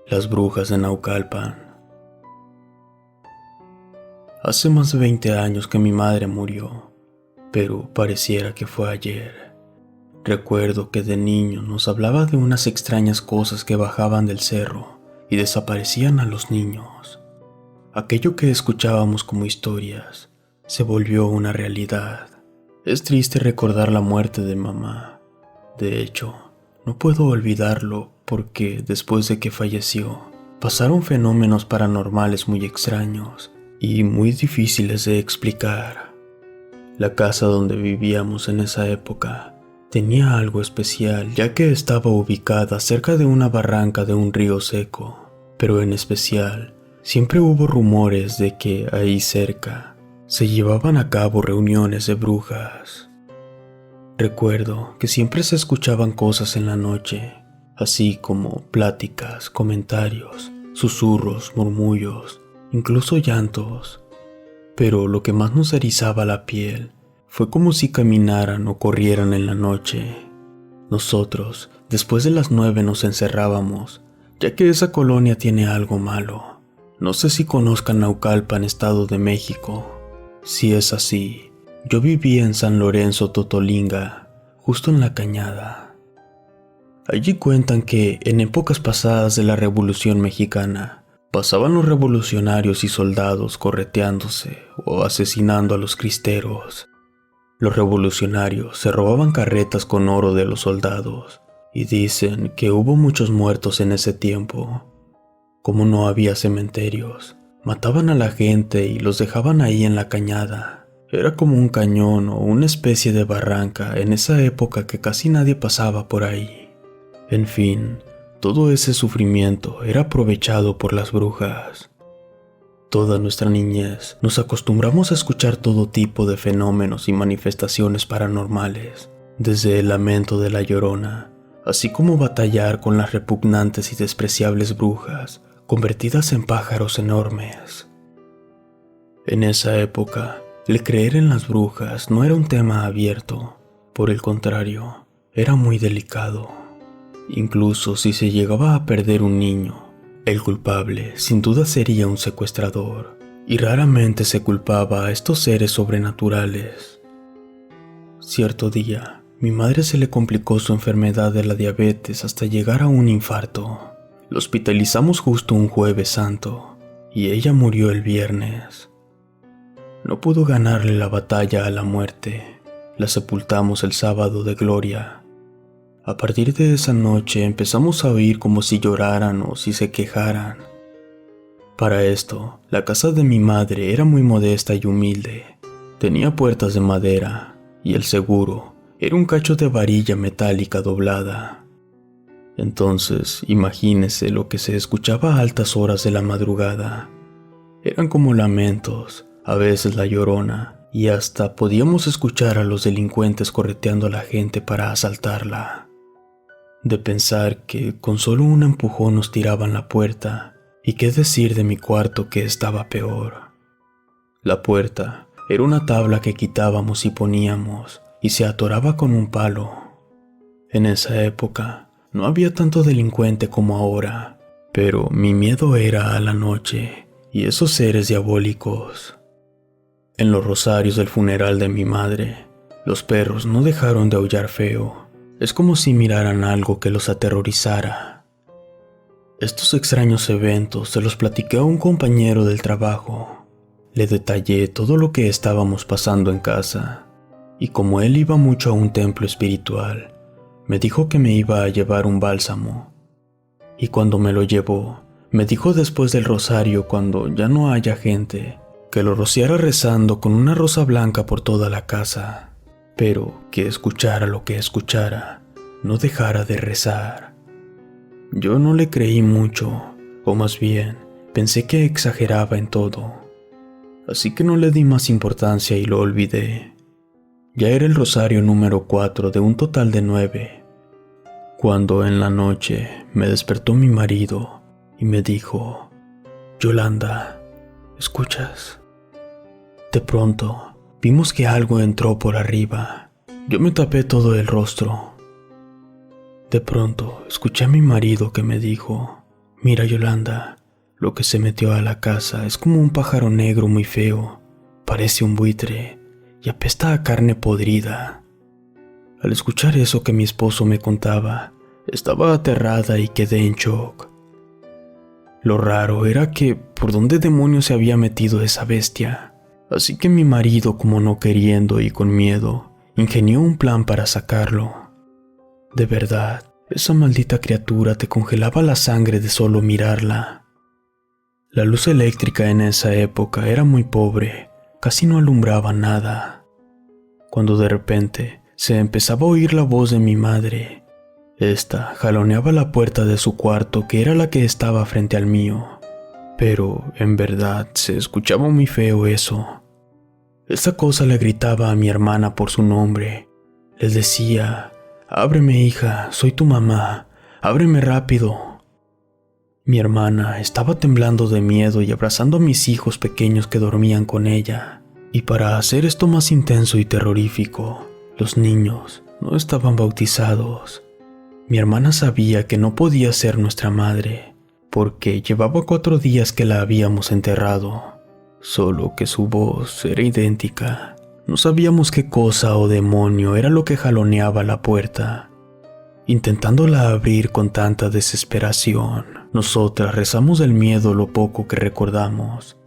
Las brujas de Naucalpan. Hace más de 20 años que mi madre murió, pero pareciera que fue ayer. Recuerdo que de niño nos hablaba de unas extrañas cosas que bajaban del cerro y desaparecían a los niños. Aquello que escuchábamos como historias se volvió una realidad. Es triste recordar la muerte de mamá. De hecho, no puedo olvidarlo porque después de que falleció, pasaron fenómenos paranormales muy extraños y muy difíciles de explicar. La casa donde vivíamos en esa época tenía algo especial, ya que estaba ubicada cerca de una barranca de un río seco, pero en especial, siempre hubo rumores de que ahí cerca se llevaban a cabo reuniones de brujas. Recuerdo que siempre se escuchaban cosas en la noche, así como pláticas, comentarios, susurros, murmullos, incluso llantos. Pero lo que más nos erizaba la piel fue como si caminaran o corrieran en la noche. Nosotros, después de las 9 nos encerrábamos, ya que esa colonia tiene algo malo. No sé si conozcan Naucalpan, Estado de México. Si es así, yo vivía en San Lorenzo Totolinga, justo en la Cañada. Allí cuentan que en épocas pasadas de la Revolución Mexicana, pasaban los revolucionarios y soldados correteándose o asesinando a los cristeros. Los revolucionarios se robaban carretas con oro de los soldados y dicen que hubo muchos muertos en ese tiempo. Como no había cementerios, mataban a la gente y los dejaban ahí en la cañada. Era como un cañón o una especie de barranca en esa época que casi nadie pasaba por ahí. En fin, todo ese sufrimiento era aprovechado por las brujas. Toda nuestra niñez nos acostumbramos a escuchar todo tipo de fenómenos y manifestaciones paranormales, desde el lamento de la Llorona, así como batallar con las repugnantes y despreciables brujas convertidas en pájaros enormes. En esa época, el creer en las brujas no era un tema abierto, por el contrario, era muy delicado. Incluso si se llegaba a perder un niño, el culpable sin duda sería un secuestrador, y raramente se culpaba a estos seres sobrenaturales. Cierto día, mi madre se le complicó su enfermedad de la diabetes hasta llegar a un infarto. La hospitalizamos justo un Jueves Santo, y ella murió el viernes. No pudo ganarle la batalla a la muerte. La sepultamos el sábado de gloria. A partir de esa noche empezamos a oír como si lloraran o si se quejaran. Para esto, la casa de mi madre era muy modesta y humilde. Tenía puertas de madera y el seguro era un cacho de varilla metálica doblada. Entonces, imagínese lo que se escuchaba a altas horas de la madrugada. Eran como lamentos, a veces la Llorona, y hasta podíamos escuchar a los delincuentes correteando a la gente para asaltarla. De pensar que con solo un empujón nos tiraban la puerta, y qué decir de mi cuarto que estaba peor. La puerta era una tabla que quitábamos y poníamos, y se atoraba con un palo. En esa época no había tanto delincuente como ahora, pero mi miedo era a la noche y esos seres diabólicos. En los rosarios del funeral de mi madre, los perros no dejaron de aullar feo. Es como si miraran algo que los aterrorizara. Estos extraños eventos se los platiqué a un compañero del trabajo. Le detallé todo lo que estábamos pasando en casa, y como él iba mucho a un templo espiritual, me dijo que me iba a llevar un bálsamo. Y cuando me lo llevó, me dijo después del rosario, cuando ya no haya gente, que lo rociara rezando con una rosa blanca por toda la casa, pero que escuchara lo que escuchara, no dejara de rezar. Yo no le creí mucho, o más bien, pensé que exageraba en todo, así que no le di más importancia y lo olvidé. Ya era el rosario número 4 de un total de 9, cuando en la noche me despertó mi marido y me dijo: «Yolanda, ¿escuchas?». De pronto, vimos que algo entró por arriba. Yo me tapé todo el rostro. De pronto, escuché a mi marido que me dijo: Mira, Yolanda, lo que se metió a la casa es como un pájaro negro muy feo. Parece un buitre y apesta a carne podrida. Al escuchar eso que mi esposo me contaba, estaba aterrada y quedé en shock. Lo raro era que por dónde demonios se había metido esa bestia. Así que mi marido, como no queriendo y con miedo, ingenió un plan para sacarlo. De verdad, esa maldita criatura te congelaba la sangre de solo mirarla. La luz eléctrica en esa época era muy pobre, casi no alumbraba nada. Cuando de repente se empezaba a oír la voz de mi madre. Esta jaloneaba la puerta de su cuarto, que era la que estaba frente al mío. Pero, en verdad, se escuchaba muy feo eso. Esa cosa le gritaba a mi hermana por su nombre. Le decía: «Ábreme, hija, soy tu mamá, ábreme rápido». Mi hermana estaba temblando de miedo y abrazando a mis hijos pequeños que dormían con ella. Y para hacer esto más intenso y terrorífico, los niños no estaban bautizados. Mi hermana sabía que no podía ser nuestra madre, porque llevaba 4 días que la habíamos enterrado, solo que su voz era idéntica. No sabíamos qué cosa o demonio era lo que jaloneaba la puerta. Intentándola abrir con tanta desesperación, nosotras rezamos del miedo lo poco que recordamos.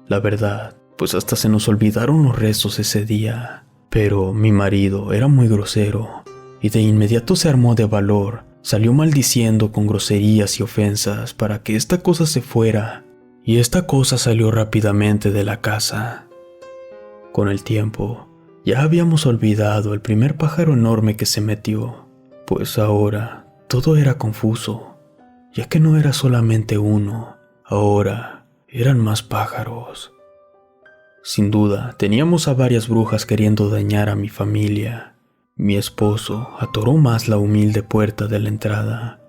La verdad, pues hasta se nos olvidaron los rezos ese día, pero mi marido era muy grosero y de inmediato se armó de valor. Salió maldiciendo con groserías y ofensas para que esta cosa se fuera, y esta cosa salió rápidamente de la casa. Con el tiempo, ya habíamos olvidado el primer pájaro enorme que se metió, pues ahora todo era confuso, ya que no era solamente uno, ahora eran más pájaros. Sin duda, teníamos a varias brujas queriendo dañar a mi familia. Mi esposo atoró más la humilde puerta de la entrada,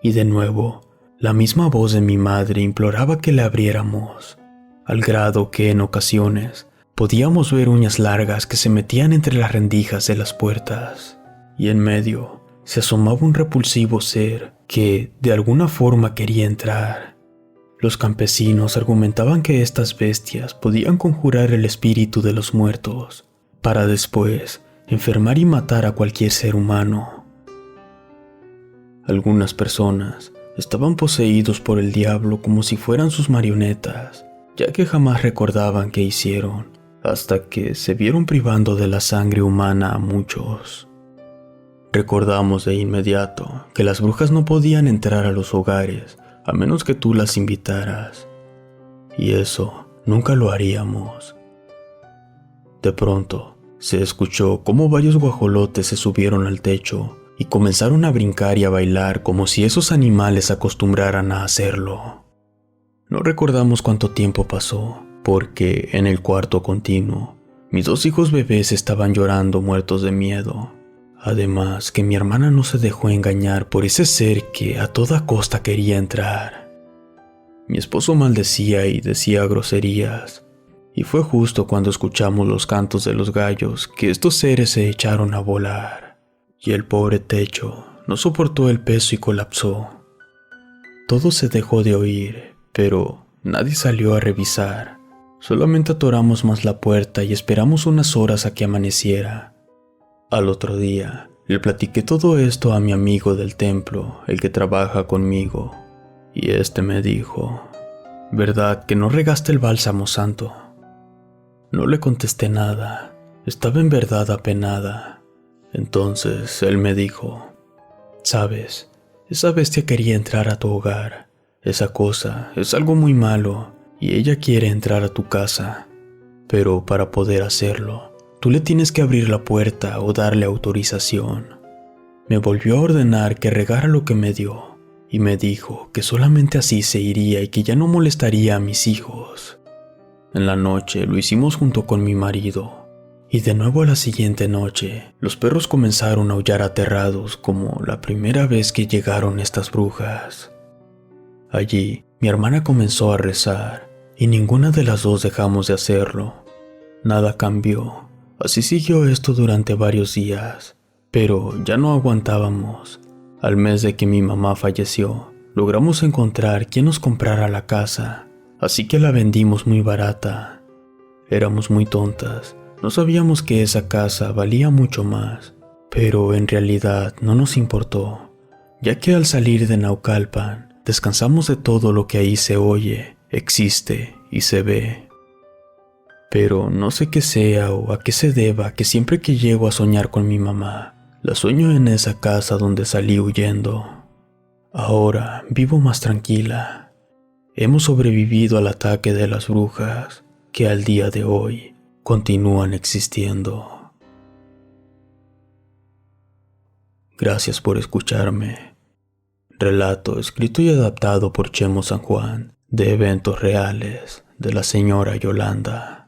y de nuevo, la misma voz de mi madre imploraba que le abriéramos, al grado que en ocasiones podíamos ver uñas largas que se metían entre las rendijas de las puertas, y en medio se asomaba un repulsivo ser que de alguna forma quería entrar. Los campesinos argumentaban que estas bestias podían conjurar el espíritu de los muertos, para después enfermar y matar a cualquier ser humano. Algunas personas estaban poseídos por el diablo como si fueran sus marionetas, ya que jamás recordaban qué hicieron, hasta que se vieron privando de la sangre humana a muchos. Recordamos de inmediato que las brujas no podían entrar a los hogares a menos que tú las invitaras, y eso nunca lo haríamos. De pronto, se escuchó cómo varios guajolotes se subieron al techo y comenzaron a brincar y a bailar como si esos animales acostumbraran a hacerlo. No recordamos cuánto tiempo pasó, porque en el cuarto continuo, mis 2 hijos bebés estaban llorando muertos de miedo. Además que mi hermana no se dejó engañar por ese ser que a toda costa quería entrar. Mi esposo maldecía y decía groserías, y fue justo cuando escuchamos los cantos de los gallos que estos seres se echaron a volar, y el pobre techo no soportó el peso y colapsó. Todo se dejó de oír, pero nadie salió a revisar. Solamente atoramos más la puerta y esperamos unas horas a que amaneciera. Al otro día, le platiqué todo esto a mi amigo del templo, el que trabaja conmigo, y este me dijo: «¿Verdad que no regaste el bálsamo santo?». No le contesté nada, estaba en verdad apenada. Entonces él me dijo: «Sabes, esa bestia quería entrar a tu hogar. Esa cosa es algo muy malo y ella quiere entrar a tu casa. Pero para poder hacerlo, tú le tienes que abrir la puerta o darle autorización». Me volvió a ordenar que regara lo que me dio y me dijo que solamente así se iría y que ya no molestaría a mis hijos. En la noche lo hicimos junto con mi marido, y de nuevo a la siguiente noche, los perros comenzaron a aullar aterrados como la primera vez que llegaron estas brujas. Allí, mi hermana comenzó a rezar, y ninguna de las dos dejamos de hacerlo. Nada cambió, así siguió esto durante varios días, pero ya no aguantábamos. Al mes de que mi mamá falleció, logramos encontrar quien nos comprara la casa, así que la vendimos muy barata. Éramos muy tontas, no sabíamos que esa casa valía mucho más, pero en realidad no nos importó, ya que al salir de Naucalpan, descansamos de todo lo que ahí se oye, existe y se ve. Pero no sé qué sea o a qué se deba que siempre que llego a soñar con mi mamá, la sueño en esa casa donde salí huyendo. Ahora vivo más tranquila. Hemos sobrevivido al ataque de las brujas que al día de hoy continúan existiendo. Gracias por escucharme. Relato escrito y adaptado por Chemo San Juan de eventos reales de la señora Yolanda.